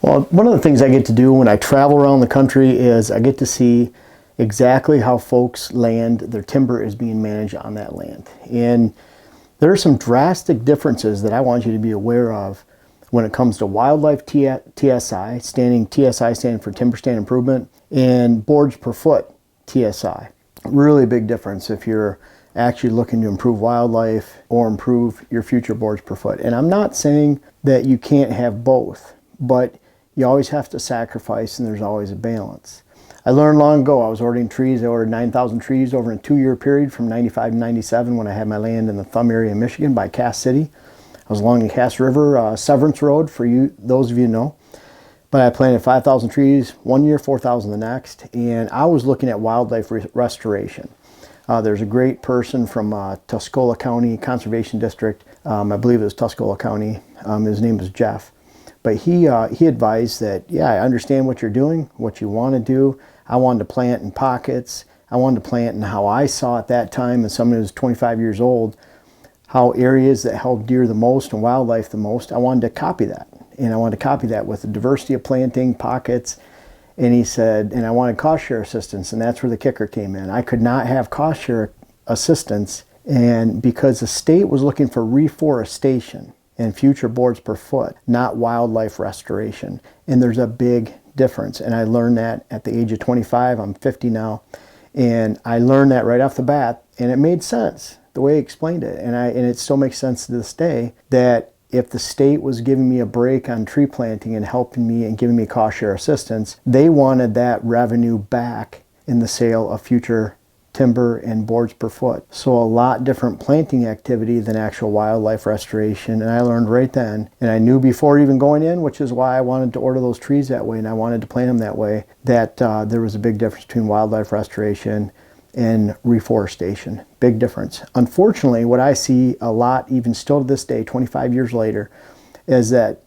Well, one of the things I get to do when I travel around the country is I get to see exactly how folks' land, their timber is being managed on that land. And there are some drastic differences that I want you to be aware of when it comes to wildlife TSI, TSI standing for timber stand improvement, and boards per foot TSI. Really big difference if you're actually looking to improve wildlife or improve your future boards per foot. And I'm not saying that you can't have both, but you always have to sacrifice, and there's always a balance. I learned long ago, I was ordering trees. I ordered 9,000 trees over a 2-year period from 95 to 97 when I had my land in the Thumb area in Michigan by Cass City. I was along the Cass River, Severance Road, for you, those of you who know. But I planted 5,000 trees one year, 4,000 the next, and I was looking at wildlife restoration. There's a great person from Tuscola County Conservation District. I believe it was Tuscola County. His name is Jeff. But he advised that, yeah, I understand what you're doing, what you want to do. I wanted to plant in pockets. I wanted to plant in how I saw at that time, as someone who's 25 years old, how areas that held deer the most and wildlife the most, I wanted to copy that. And I wanted to copy that with the diversity of planting, pockets. And he said, and I wanted cost share assistance, and that's where the kicker came in. I could not have cost share assistance, and because the state was looking for reforestation and future boards per foot, not wildlife restoration. And there's a big difference. And I learned that at the age of 25. I'm 50 now. And I learned that right off the bat, and it made sense the way he explained it. And it still makes sense to this day that if the state was giving me a break on tree planting and helping me and giving me cost share assistance, they wanted that revenue back in the sale of future timber and boards per foot. So a lot different planting activity than actual wildlife restoration. And I learned right then, and I knew before even going in, which is why I wanted to order those trees that way and I wanted to plant them that way, that there was a big difference between wildlife restoration and reforestation. Big difference. Unfortunately, what I see a lot, even still to this day, 25 years later, is that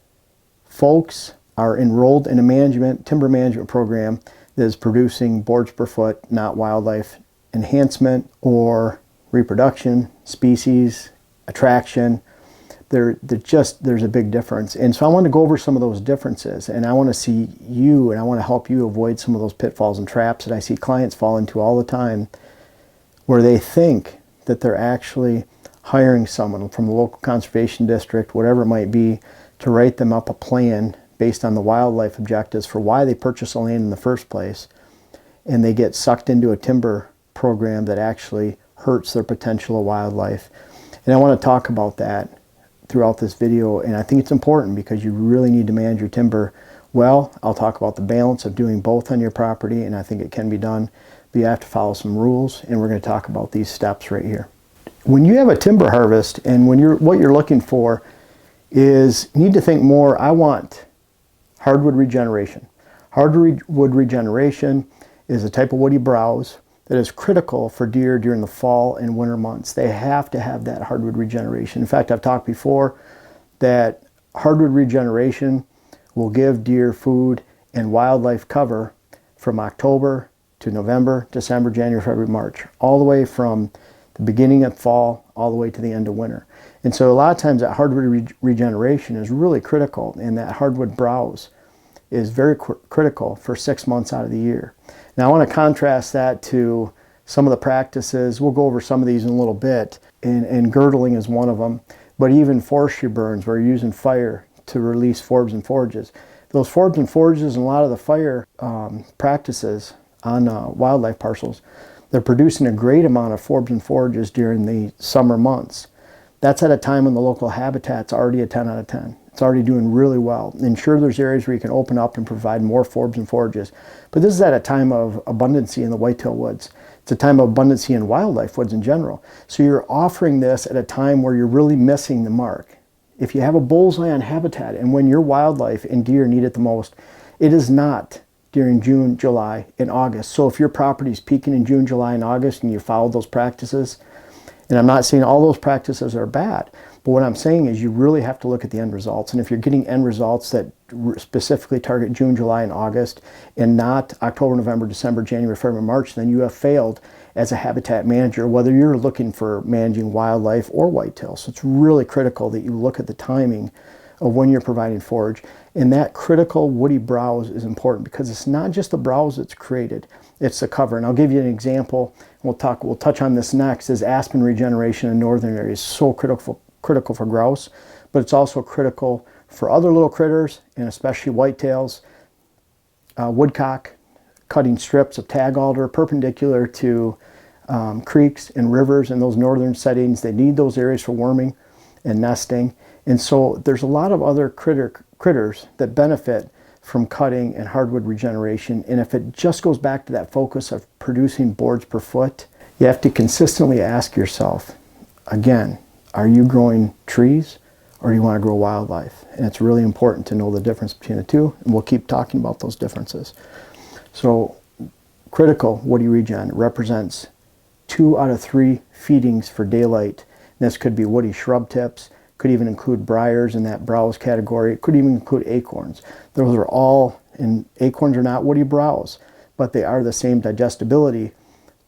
folks are enrolled in a timber management program that is producing boards per foot, not wildlife enhancement or reproduction, species, attraction. There's a big difference. And so I want to go over some of those differences, and I want to see you, and I want to help you avoid some of those pitfalls and traps that I see clients fall into all the time, where they think that they're actually hiring someone from the local conservation district, whatever it might be, to write them up a plan based on the wildlife objectives for why they purchased the land in the first place, and they get sucked into a timber program that actually hurts their potential of wildlife. And I want to talk about that throughout this video, and I think it's important because you really need to manage your timber well. I'll talk about the balance of doing both on your property, and I think it can be done, but you have to follow some rules, and we're going to talk about these steps right here. When you have a timber harvest, and what you're looking for is, you need to think more, I want hardwood regeneration. Hardwood regeneration is a type of woody browse that is critical for deer during the fall and winter months. They have to have that hardwood regeneration. In fact, I've talked before that hardwood regeneration will give deer food and wildlife cover from October to November, December, January, February, March, all the way from the beginning of fall all the way to the end of winter. And so a lot of times that hardwood regeneration is really critical, and that hardwood browse is very critical for 6 months out of the year. Now I want to contrast that to some of the practices. We'll go over some of these in a little bit, and girdling is one of them. But even forestry burns, where you're using fire to release forbs and forages. Those forbs and forages and a lot of the fire practices on wildlife parcels, they're producing a great amount of forbs and forages during the summer months. That's at a time when the local habitat's already a 10 out of 10. It's already doing really well. And sure, there's areas where you can open up and provide more forbs and forages, but this is at a time of abundancy in the whitetail woods. It's a time of abundancy in wildlife woods in general. So you're offering this at a time where you're really missing the mark. If you have a bullseye on habitat, and when your wildlife and deer need it the most, it is not during June, July, and August. So if your property is peaking in June, July, and August, and you follow those practices, and I'm not saying all those practices are bad, but what I'm saying is you really have to look at the end results. And if you're getting end results that specifically target June, July, and August, and not October, November, December, January, February, March, then you have failed as a habitat manager, whether you're looking for managing wildlife or whitetail. So it's really critical that you look at the timing of when you're providing forage. And that critical woody browse is important because it's not just the browse that's created, it's the cover. And I'll give you an example. We'll touch on this next, is aspen regeneration in northern areas. So critical for grouse, but it's also critical for other little critters, and especially whitetails, woodcock, cutting strips of tag alder perpendicular to creeks and rivers in those northern settings. They need those areas for worming and nesting. And so there's a lot of other critters that benefit from cutting and hardwood regeneration. And if it just goes back to that focus of producing boards per foot, you have to consistently ask yourself, again, are you growing trees or do you want to grow wildlife? And it's really important to know the difference between the two, and we'll keep talking about those differences. So critical woody regen represents 2 out of 3 feedings for daylight. And this could be woody shrub tips, could even include briars in that browse category. It could even include acorns. Those are all, and acorns are not woody browse, but they are the same digestibility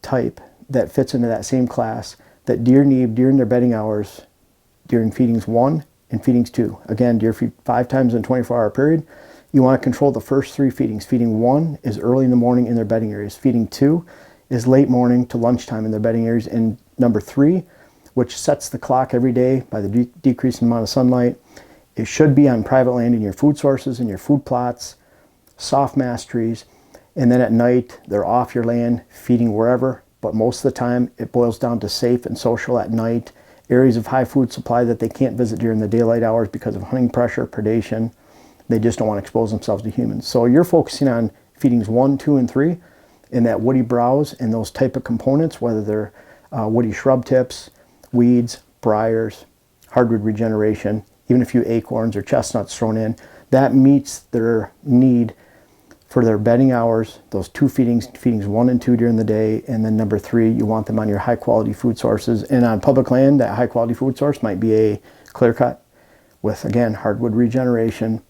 type that fits into that same class that deer need during their bedding hours during feedings 1 and feedings 2. Again, deer feed 5 times in a 24-hour period. You want to control the first 3 feedings. Feeding 1 is early in the morning in their bedding areas. Feeding 2 is late morning to lunchtime in their bedding areas. And number 3, which sets the clock every day by the decreasing amount of sunlight, it should be on private land in your food sources, in your food plots, soft mass trees. And then at night, they're off your land, feeding wherever. But most of the time, it boils down to safe and social at night, areas of high food supply that they can't visit during the daylight hours because of hunting pressure, predation. They just don't want to expose themselves to humans. So you're focusing on feedings 1, 2, and 3 in that woody browse and those type of components, whether they're woody shrub tips, weeds, briars, hardwood regeneration, even a few acorns or chestnuts thrown in. That meets their need for their bedding hours, those 2 feedings 1 and 2 during the day, and then number 3, you want them on your high quality food sources. And on public land, that high quality food source might be a clear cut with, again, hardwood regeneration,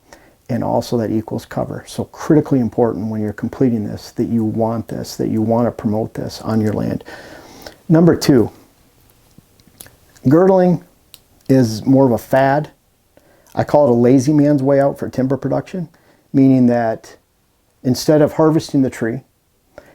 and also that equals cover. So critically important when you're completing this, that you want this, that you want to promote this on your land. Number 2, girdling is more of a fad. I call it a lazy man's way out for timber production, meaning that instead of harvesting the tree,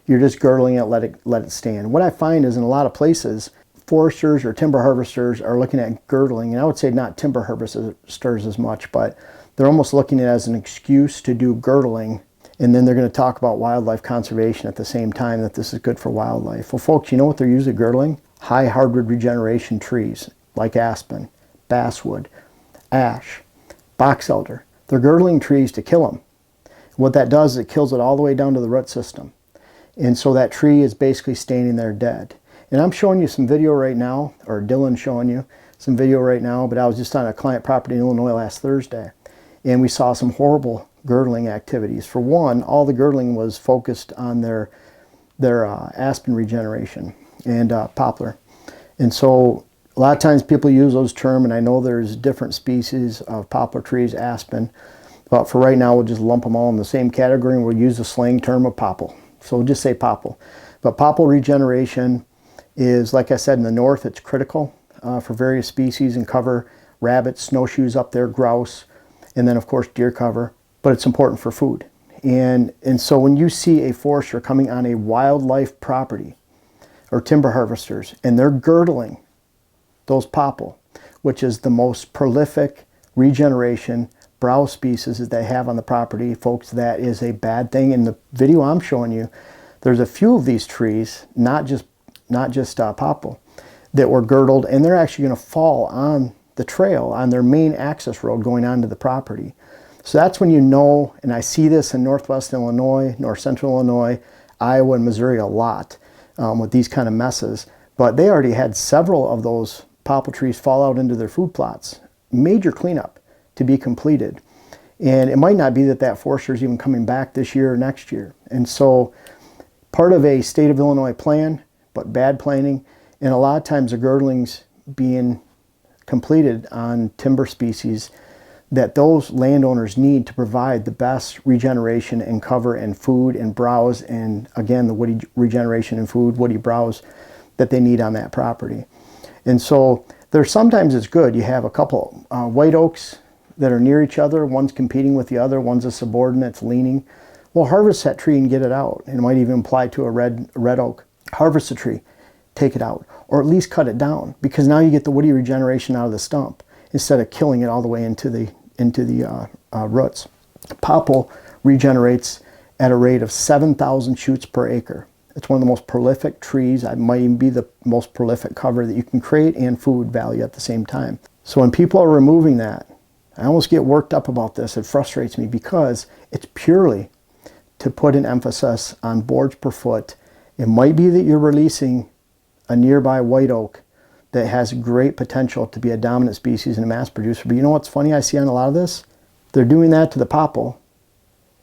you're just girdling it, let it stand. What I find is in a lot of places, foresters or timber harvesters are looking at girdling, and I would say not timber harvesters as much, but they're almost looking at it as an excuse to do girdling, and then they're going to talk about wildlife conservation at the same time, that this is good for wildlife. Well, folks, you know what they're usually girdling? High hardwood regeneration trees like aspen, basswood, ash, box elder. They're girdling trees to kill them. What that does is it kills it all the way down to the root system. And so that tree is basically standing there dead. And I'm showing you some video right now, or Dylan's showing you some video right now, but I was just on a client property in Illinois last Thursday, and we saw some horrible girdling activities. For one, all the girdling was focused on their aspen regeneration and poplar. And so a lot of times people use those terms, and I know there's different species of poplar trees, aspen, but for right now, we'll just lump them all in the same category, and we'll use the slang term of popple. So we'll just say popple. But popple regeneration is, like I said, in the north, it's critical for various species and cover, rabbits, snowshoes up there, grouse, and then of course deer cover, but it's important for food. And so when you see a forester coming on a wildlife property or timber harvesters, and they're girdling those popple, which is the most prolific regeneration browse species that they have on the property, folks, that is a bad thing. In the video I'm showing you, there's a few of these trees, not just popple, that were girdled, and they're actually going to fall on the trail, on their main access road going onto the property. So that's when you know, and I see this in northwest Illinois, north central Illinois, Iowa, and Missouri a lot with these kind of messes. But they already had several of those popple trees fall out into their food plots. Major cleanup to be completed. And it might not be that forester is even coming back this year or next year. And so part of a state of Illinois plan, but bad planning, and a lot of times the girdlings being completed on timber species that those landowners need to provide the best regeneration and cover and food and browse, and again, the woody regeneration and food, woody browse that they need on that property. And so there's sometimes it's good. You have a couple white oaks that are near each other. One's competing with the other. One's a subordinate, it's leaning. Well, harvest that tree and get it out. And it might even apply to a red oak. Harvest the tree, take it out, or at least cut it down, because now you get the woody regeneration out of the stump instead of killing it all the way into the roots. Popple regenerates at a rate of 7,000 shoots per acre. It's one of the most prolific trees. It might even be the most prolific cover that you can create and food value at the same time. So when people are removing that, I almost get worked up about this. It frustrates me because it's purely to put an emphasis on boards per foot. It might be that you're releasing a nearby white oak that has great potential to be a dominant species and a mass producer. But you know what's funny I see on a lot of this? They're doing that to the popple,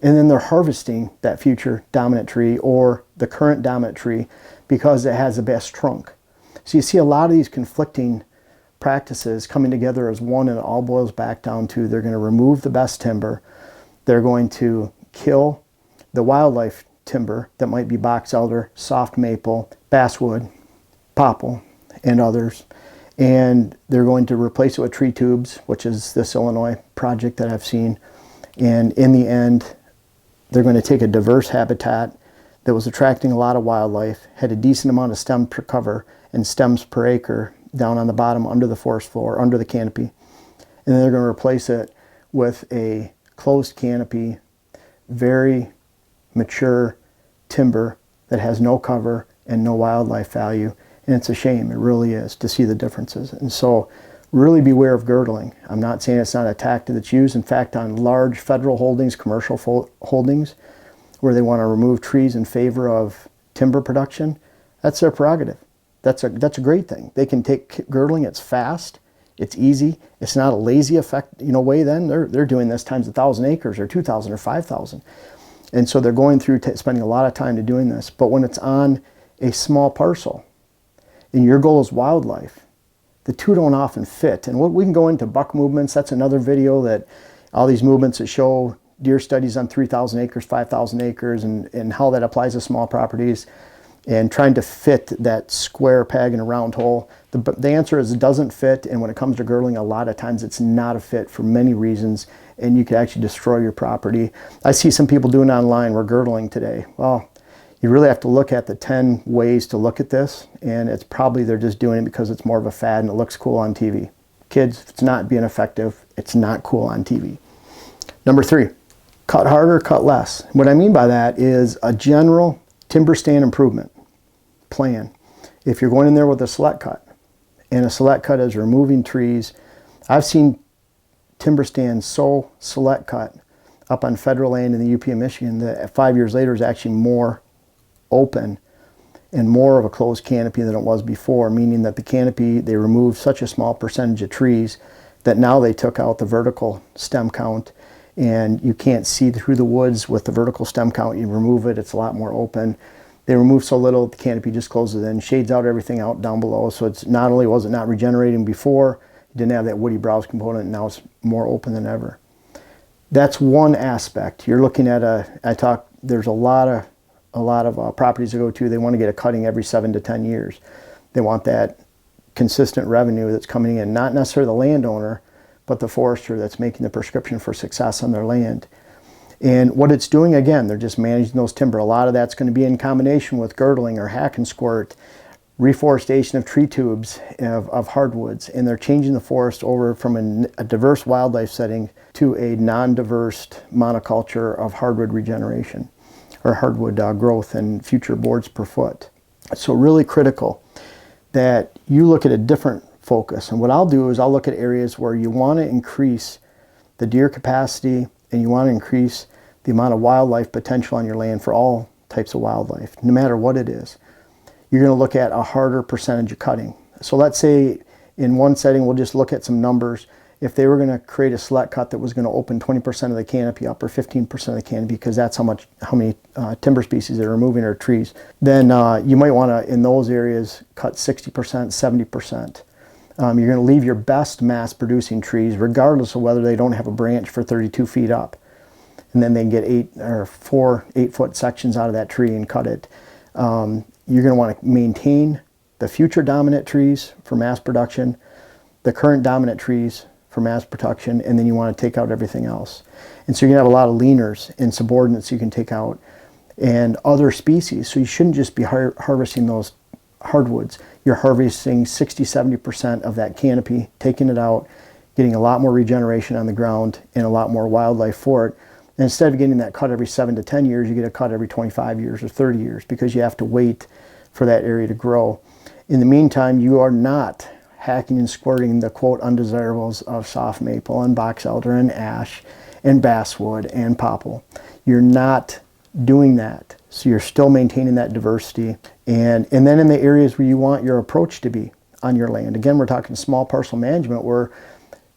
and then they're harvesting that future dominant tree or the current dominant tree because it has the best trunk. So you see a lot of these conflicting practices coming together as one, and it all boils back down to they're going to remove the best timber. They're going to kill the wildlife timber that might be box elder, soft maple, basswood, popple, and others. And they're going to replace it with tree tubes, which is this Illinois project that I've seen. And in the end, they're going to take a diverse habitat that was attracting a lot of wildlife, had a decent amount of stem per cover and stems per acre down on the bottom under the forest floor, under the canopy. And then they're going to replace it with a closed canopy, very mature timber that has no cover and no wildlife value. And it's a shame, it really is, to see the differences. And so really beware of girdling. I'm not saying it's not a tactic that's used. In fact, on large federal holdings, commercial holdings, where they want to remove trees in favor of timber production, that's their prerogative. That's a great thing. They can take girdling, it's fast, it's easy, it's not a lazy effect, way then. They're doing this times 1,000 acres or 2,000 or 5,000. And so they're going through spending a lot of time to doing this. But when it's on a small parcel and your goal is wildlife, the two don't often fit. And we can go into buck movements. That's another video, that all these movements that show deer studies on 3,000 acres, 5,000 acres, and how that applies to small properties, and trying to fit that square peg in a round hole. The answer is it doesn't fit, and when it comes to girdling, a lot of times it's not a fit for many reasons, and you could actually destroy your property. I see some people doing online, we're girdling today. Well, you really have to look at the 10 ways to look at this, and it's probably they're just doing it because it's more of a fad and it looks cool on TV. Kids, if it's not being effective, it's not cool on TV. Number 3, cut harder, cut less. What I mean by that is a general timber stand improvement plan. If you're going in there with a select cut, and a select cut is removing trees, I've seen timber stands so select cut up on federal land in the UP of Michigan that 5 years later is actually more open and more of a closed canopy than it was before, meaning that the canopy, they removed such a small percentage of trees that now they took out the vertical stem count, and you can't see through the woods with the vertical stem count. You remove it, it's a lot more open. They remove so little, the canopy just closes in, shades out everything out down below. So it's not only was it not regenerating before, it didn't have that woody browse component, and now it's more open than ever. That's one aspect. You're looking at there's a lot of properties I go to, they want to get a cutting every 7 to 10 years. They want that consistent revenue that's coming in, not necessarily the landowner, but the forester that's making the prescription for success on their land. And what it's doing, again, they're just managing those timber. A lot of that's going to be in combination with girdling or hack and squirt, reforestation of tree tubes of hardwoods, and they're changing the forest over from a diverse wildlife setting to a non-diverse monoculture of hardwood regeneration or hardwood growth and future boards per foot. So really critical that you look at a different focus. And what I'll do is I'll look at areas where you want to increase the deer capacity and you want to increase the amount of wildlife potential on your land for all types of wildlife, no matter what it is. You're going to look at a harder percentage of cutting. So let's say in one setting, we'll just look at some numbers. If they were going to create a select cut that was going to open 20% of the canopy up or 15% of the canopy, because that's how many timber species they're removing or trees, then you might want to, in those areas, cut 60%, 70%. You're going to leave your best mass producing trees, regardless of whether they don't have a branch for 32 feet up. And then they can get 4 8-foot sections out of that tree and cut it. You're going to want to maintain the future dominant trees for mass production, the current dominant trees for mass production, and then you want to take out everything else. And so you're going to have a lot of leaners and subordinates you can take out, and other species. So you shouldn't just be harvesting those hardwoods. You're harvesting 60-70% of that canopy, taking it out, getting a lot more regeneration on the ground and a lot more wildlife for it. And instead of getting that cut every 7 to 10 years, you get a cut every 25 years or 30 years because you have to wait for that area to grow. In the meantime, you are not hacking and squirting the quote undesirables of soft maple and box elder and ash and basswood and popple. You're not doing that. So you're still maintaining that diversity. And then in the areas where you want your approach to be on your land, again, we're talking small parcel management, where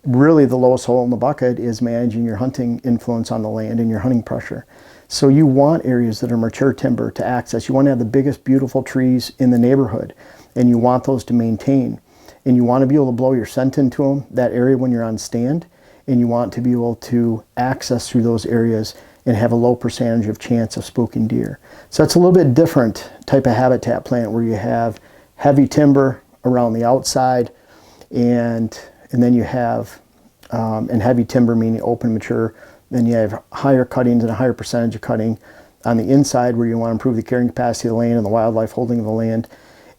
really the lowest hole in the bucket is managing your hunting influence on the land and your hunting pressure. So you want areas that are mature timber to access. You want to have the biggest beautiful trees in the neighborhood, and you want those to maintain. And you want to be able to blow your scent into them, that area when you're on stand, and you want to be able to access through those areas and have a low percentage of chance of spooking deer. So it's a little bit different type of habitat plant, where you have heavy timber around the outside, and then you have, and heavy timber meaning open mature, then you have higher cuttings and a higher percentage of cutting on the inside, where you want to improve the carrying capacity of the land and the wildlife holding of the land.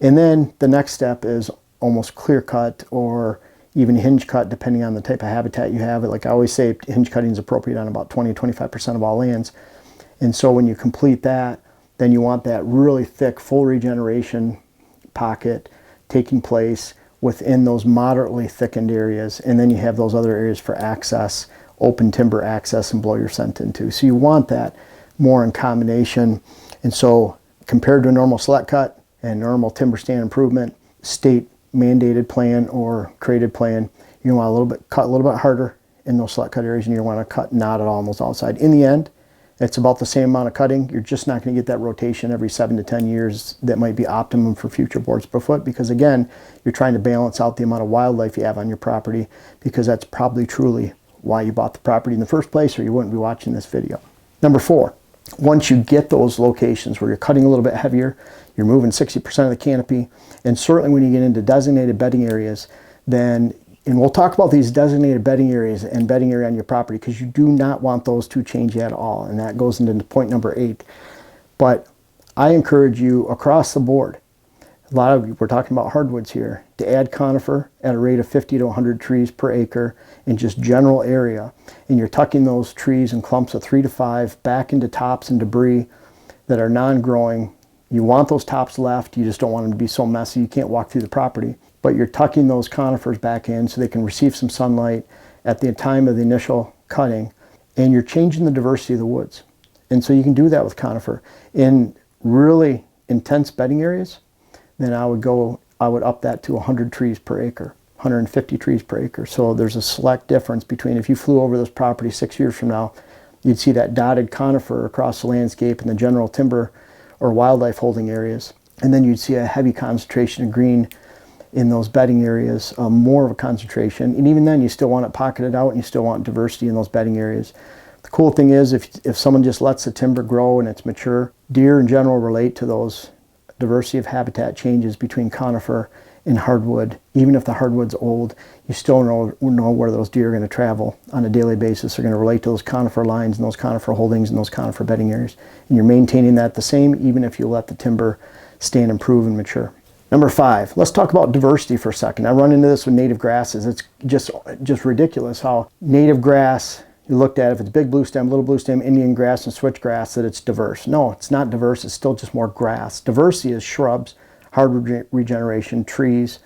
And then the next step is almost clear cut or even hinge cut, depending on the type of habitat you have. Like I always say, hinge cutting is appropriate on about 20-25% of all lands. And so when you complete that, then you want that really thick full regeneration pocket taking place within those moderately thickened areas. And then you have those other areas for access, open timber access, and blow your scent into. So you want that more in combination. And so compared to a normal select cut and normal timber stand improvement, state mandated plan or created plan, you want a little bit, cut a little bit harder in those select cut areas, and you want to cut not at all on those outside. In the end, it's about the same amount of cutting. You're just not going to get that rotation every 7 to 10 years that might be optimum for future boards per foot, because again, you're trying to balance out the amount of wildlife you have on your property, because that's probably truly why you bought the property in the first place, or you wouldn't be watching this video. Number 4, once you get those locations where you're cutting a little bit heavier, you're moving 60% of the canopy, and certainly when you get into designated bedding areas, then, and we'll talk about these designated bedding areas and bedding area on your property, because you do not want those to change at all, and that goes into point number 8. But I encourage you across the board, a lot of you, we're talking about hardwoods here, to add conifer at a rate of 50 to 100 trees per acre in just general area. And you're tucking those trees in clumps of 3 to 5 back into tops and debris that are non-growing. You want those tops left, you just don't want them to be so messy you can't walk through the property. But you're tucking those conifers back in so they can receive some sunlight at the time of the initial cutting, and you're changing the diversity of the woods. And so you can do that with conifer. In really intense bedding areas, then I would up that to 100 trees per acre, 150 trees per acre. So there's a select difference between, if you flew over this property 6 years from now, you'd see that dotted conifer across the landscape in the general timber or wildlife holding areas. And then you'd see a heavy concentration of green in those bedding areas, more of a concentration. And even then, you still want it pocketed out, and you still want diversity in those bedding areas. The cool thing is, if someone just lets the timber grow and it's mature, deer in general relate to those diversity of habitat changes between conifer and hardwood. Even if the hardwood's old, you still know where those deer are going to travel on a daily basis. They're going to relate to those conifer lines and those conifer holdings and those conifer bedding areas. And you're maintaining that the same even if you let the timber stand, improve, and mature. Number 5, let's talk about diversity for a second. I run into this with native grasses. It's just ridiculous how native grass, you looked at, if it's big blue stem, little blue stem, Indian grass, and switchgrass, that it's diverse. No, it's not diverse. It's still just more grass. Diversity is shrubs, hardwood regeneration, trees,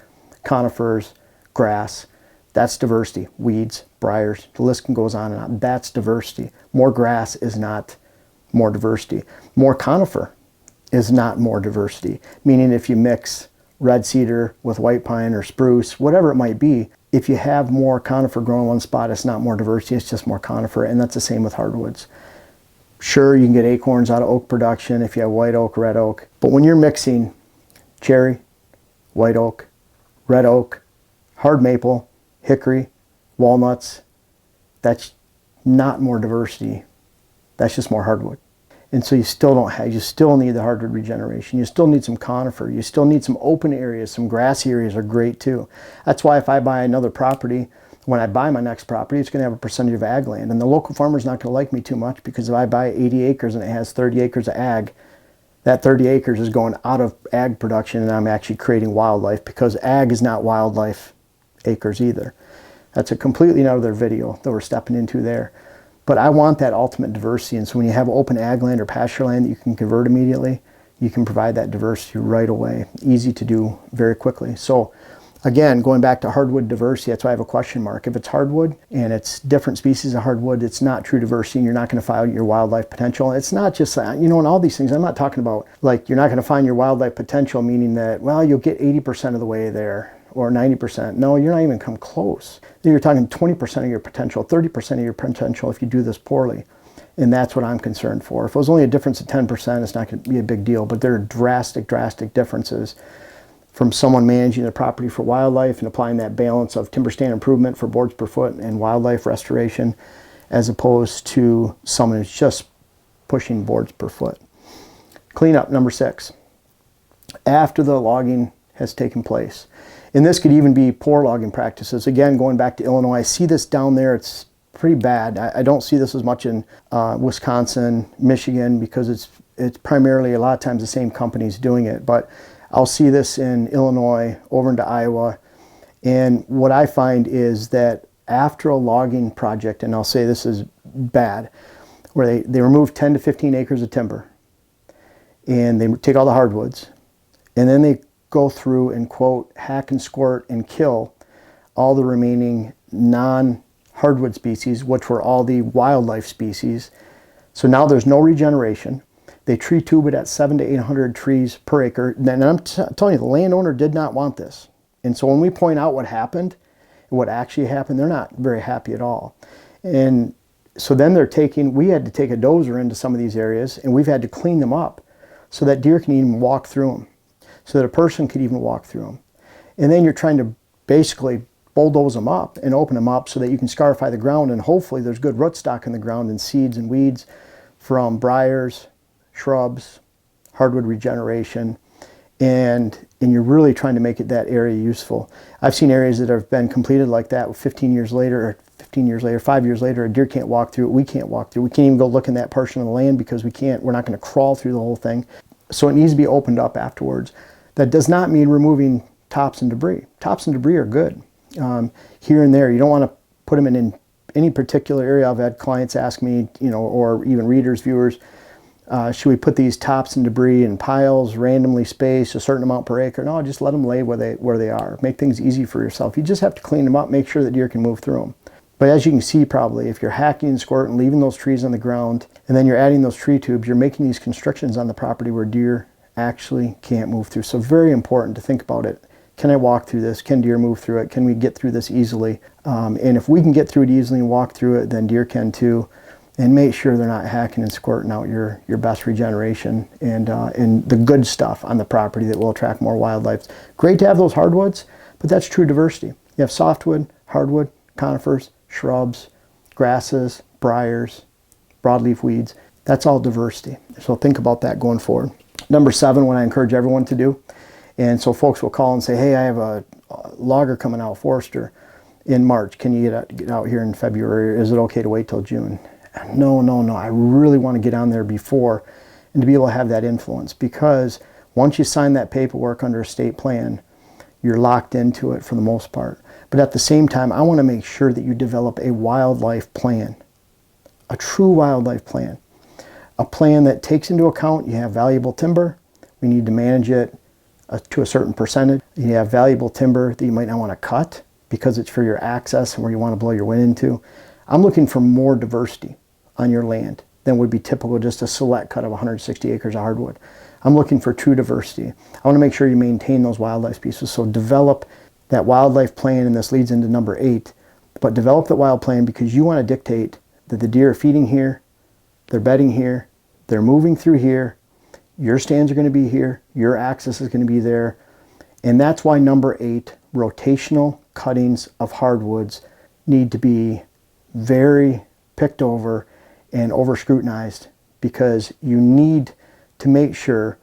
conifers, grass. That's diversity. Weeds, briars, the list goes on and on. That's diversity. More grass is not more diversity. More conifer is not more diversity. Meaning if you mix red cedar with white pine or spruce, whatever it might be, if you have more conifer growing in one spot, it's not more diversity, it's just more conifer. And that's the same with hardwoods. Sure, you can get acorns out of oak production if you have white oak, red oak, but when you're mixing cherry, white oak, red oak, hard maple, hickory, walnuts, that's not more diversity, that's just more hardwood. And so you still need the hardwood regeneration. You still need some conifer. You still need some open areas. Some grassy areas are great too. That's why if I buy another property When I buy my next property, it's going to have a percentage of ag land. And the local farmer's not going to like me too much, because if I buy 80 acres and it has 30 acres of ag, that 30 acres is going out of ag production, and I'm actually creating wildlife, because ag is not wildlife acres either. That's a completely another video that we're stepping into there. But I want that ultimate diversity. And so when you have open ag land or pasture land that you can convert immediately, you can provide that diversity right away. Easy to do very quickly. So again, going back to hardwood diversity, that's why I have a question mark. If it's hardwood and it's different species of hardwood, it's not true diversity, and you're not going to find your wildlife potential. It's not just, you know, in all these things, I'm not talking about like you're not going to find your wildlife potential, meaning that, well, you'll get 80% of the way there or 90%. No, you're not even come close. You're talking 20% of your potential, 30% of your potential if you do this poorly. And that's what I'm concerned for. If it was only a difference of 10%, it's not going to be a big deal. But there are drastic differences from someone managing their property for wildlife and applying that balance of timber stand improvement for boards per foot and wildlife restoration, as opposed to someone who's just pushing boards per foot. Cleanup, number 6. After the logging has taken place. And this could even be poor logging practices. Again, going back to Illinois, I see this down there. It's pretty bad. I don't see this as much in Wisconsin, Michigan, because it's primarily a lot of times the same companies doing it. But I'll see this in Illinois, over into Iowa. And what I find is that after a logging project, and I'll say this is bad, where they remove 10 to 15 acres of timber, and they take all the hardwoods, and then they go through and, quote, hack and squirt and kill all the remaining non-hardwood species, which were all the wildlife species. So now there's no regeneration. They tree tube it at 700 to 800 trees per acre. And I'm telling you, the landowner did not want this. And so when we point out what happened, what actually happened, they're not very happy at all. And so then we had to take a dozer into some of these areas, and we've had to clean them up so that deer can even walk through them, so that a person could even walk through them. And then you're trying to basically bulldoze them up and open them up so that you can scarify the ground, and hopefully there's good rootstock in the ground and seeds and weeds from briars, shrubs, hardwood regeneration, and you're really trying to make that area useful. I've seen areas that have been completed like that 15 years later, 5 years later, a deer can't walk through it, we can't walk through it. We can't even go look in that portion of the land because we're not going to crawl through the whole thing. So it needs to be opened up afterwards. That does not mean removing tops and debris. Tops and debris are good. Here and there, you don't want to put them in any particular area. I've had clients ask me, or even readers, viewers, should we put these tops and debris in piles, randomly spaced, a certain amount per acre? No, just let them lay where they are. Make things easy for yourself. You just have to clean them up, make sure that deer can move through them. But as you can see, probably, if you're hacking and squirting, leaving those trees on the ground, and then you're adding those tree tubes, you're making these constrictions on the property where deer actually can't move through. So very important to think about it. Can I walk through this? Can deer move through it? Can we get through this easily? And if we can get through it easily and walk through it, then deer can too. And make sure they're not hacking and squirting out your best regeneration and the good stuff on the property that will attract more wildlife. Great to have those hardwoods, but that's true diversity. You have softwood, hardwood, conifers, shrubs, grasses, briars, broadleaf weeds. That's all diversity. So think about that going forward. Number 7, what I encourage everyone to do. And so folks will call and say, hey, I have a logger coming out, forester, in March. Can you get out here in February? Or is it okay to wait till June? No. I really want to get on there before and to be able to have that influence, because once you sign that paperwork under a state plan, you're locked into it for the most part. But at the same time, I want to make sure that you develop a wildlife plan, a true wildlife plan, a plan that takes into account you have valuable timber. We need to manage it to a certain percentage. You have valuable timber that you might not want to cut because it's for your access and where you want to blow your wind into. I'm looking for more diversity on your land than would be typical, just a select cut of 160 acres of hardwood. I'm looking for true diversity. I want to make sure you maintain those wildlife species. So develop that wildlife plan, and this leads into number 8. But develop the wild plan because you want to dictate that the deer are feeding here, they're bedding here, they're moving through here, your stands are going to be here, your access is going to be there. And that's why number 8, rotational cuttings of hardwoods need to be very picked over and over scrutinized, because you need to make sure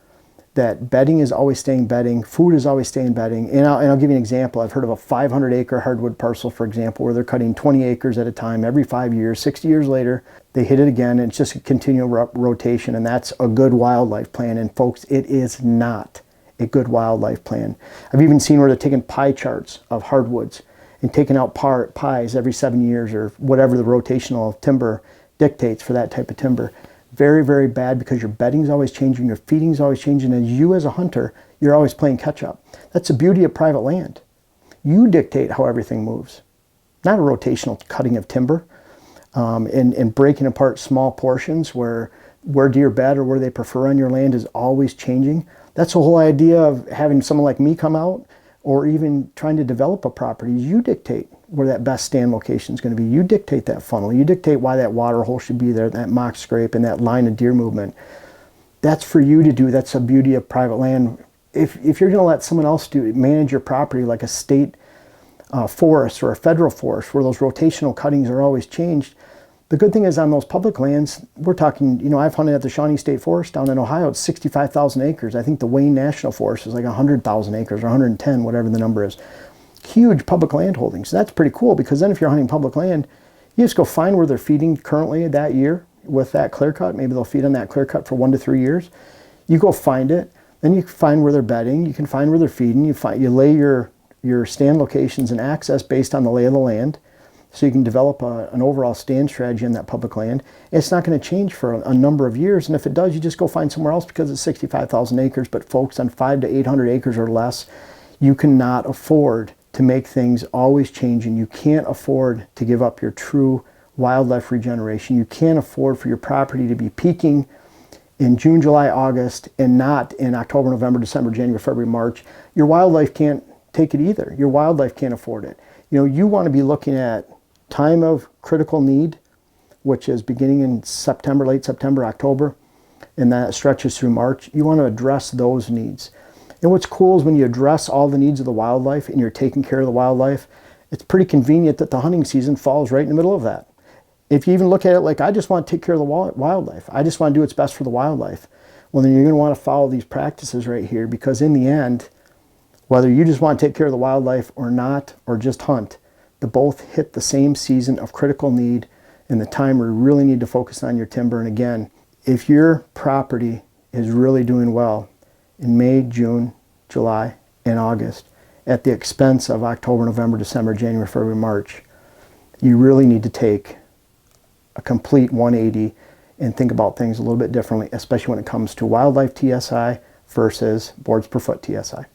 that bedding is always staying bedding, food is always staying bedding. And I'll give you an example. I've heard of a 500-acre hardwood parcel, for example, where they're cutting 20 acres at a time every 5 years. 60 years later, they hit it again, and it's just a continual rotation, and that's a good wildlife plan. And folks, it is not a good wildlife plan. I've even seen where they're taking pie charts of hardwoods and taking out pies every 7 years or whatever the rotational timber dictates for that type of timber. Very, very bad, because your bedding's always changing, your feeding's always changing, and you as a hunter, you're always playing catch up. That's the beauty of private land. You dictate how everything moves, not a rotational cutting of timber and breaking apart small portions where deer bed or where they prefer on your land is always changing. That's the whole idea of having someone like me come out, or even trying to develop a property. You dictate where that best stand location is going to be. You dictate that funnel. You dictate why that water hole should be there, that mock scrape, and that line of deer movement. That's for you to do. That's the beauty of private land. If you're going to let someone else manage your property like a state forest or a federal forest, where those rotational cuttings are always changed, the good thing is on those public lands, we're talking, I've hunted at the Shawnee State Forest down in Ohio. It's 65,000 acres. I think the Wayne National Forest is like 100,000 acres or 110, whatever the number is. Huge public land holdings. So that's pretty cool, because then if you're hunting public land, you just go find where they're feeding currently that year with that clear cut. Maybe they'll feed on that clear cut for 1 to 3 years. You go find it. Then you find where they're bedding. You can find where they're feeding. You lay your stand locations and access based on the lay of the land, so you can develop an overall stand strategy on that public land. It's not going to change for a number of years, and if it does, you just go find somewhere else, because it's 65,000 acres. But folks, on 500 to 800 acres or less, you cannot afford to make things always changing. You can't afford to give up your true wildlife regeneration. You can't afford for your property to be peaking in June, July, August, and not in October, November, December, January, February, March. Your wildlife can't take it either. Your wildlife can't afford it. You want to be looking at time of critical need, which is beginning in September, late September, October, and that stretches through March. You want to address those needs. And what's cool is when you address all the needs of the wildlife and you're taking care of the wildlife, it's pretty convenient that the hunting season falls right in the middle of that. If you even look at it like, I just want to take care of the wildlife, I just want to do what's best for the wildlife, well, then you're going to want to follow these practices right here, because in the end, whether you just want to take care of the wildlife or not, or just hunt, they both hit the same season of critical need and the time where you really need to focus on your timber. And again, if your property is really doing well in May, June, July, and August, at the expense of October, November, December, January, February, March, you really need to take a complete 180 and think about things a little bit differently, especially when it comes to wildlife TSI versus boards per foot TSI.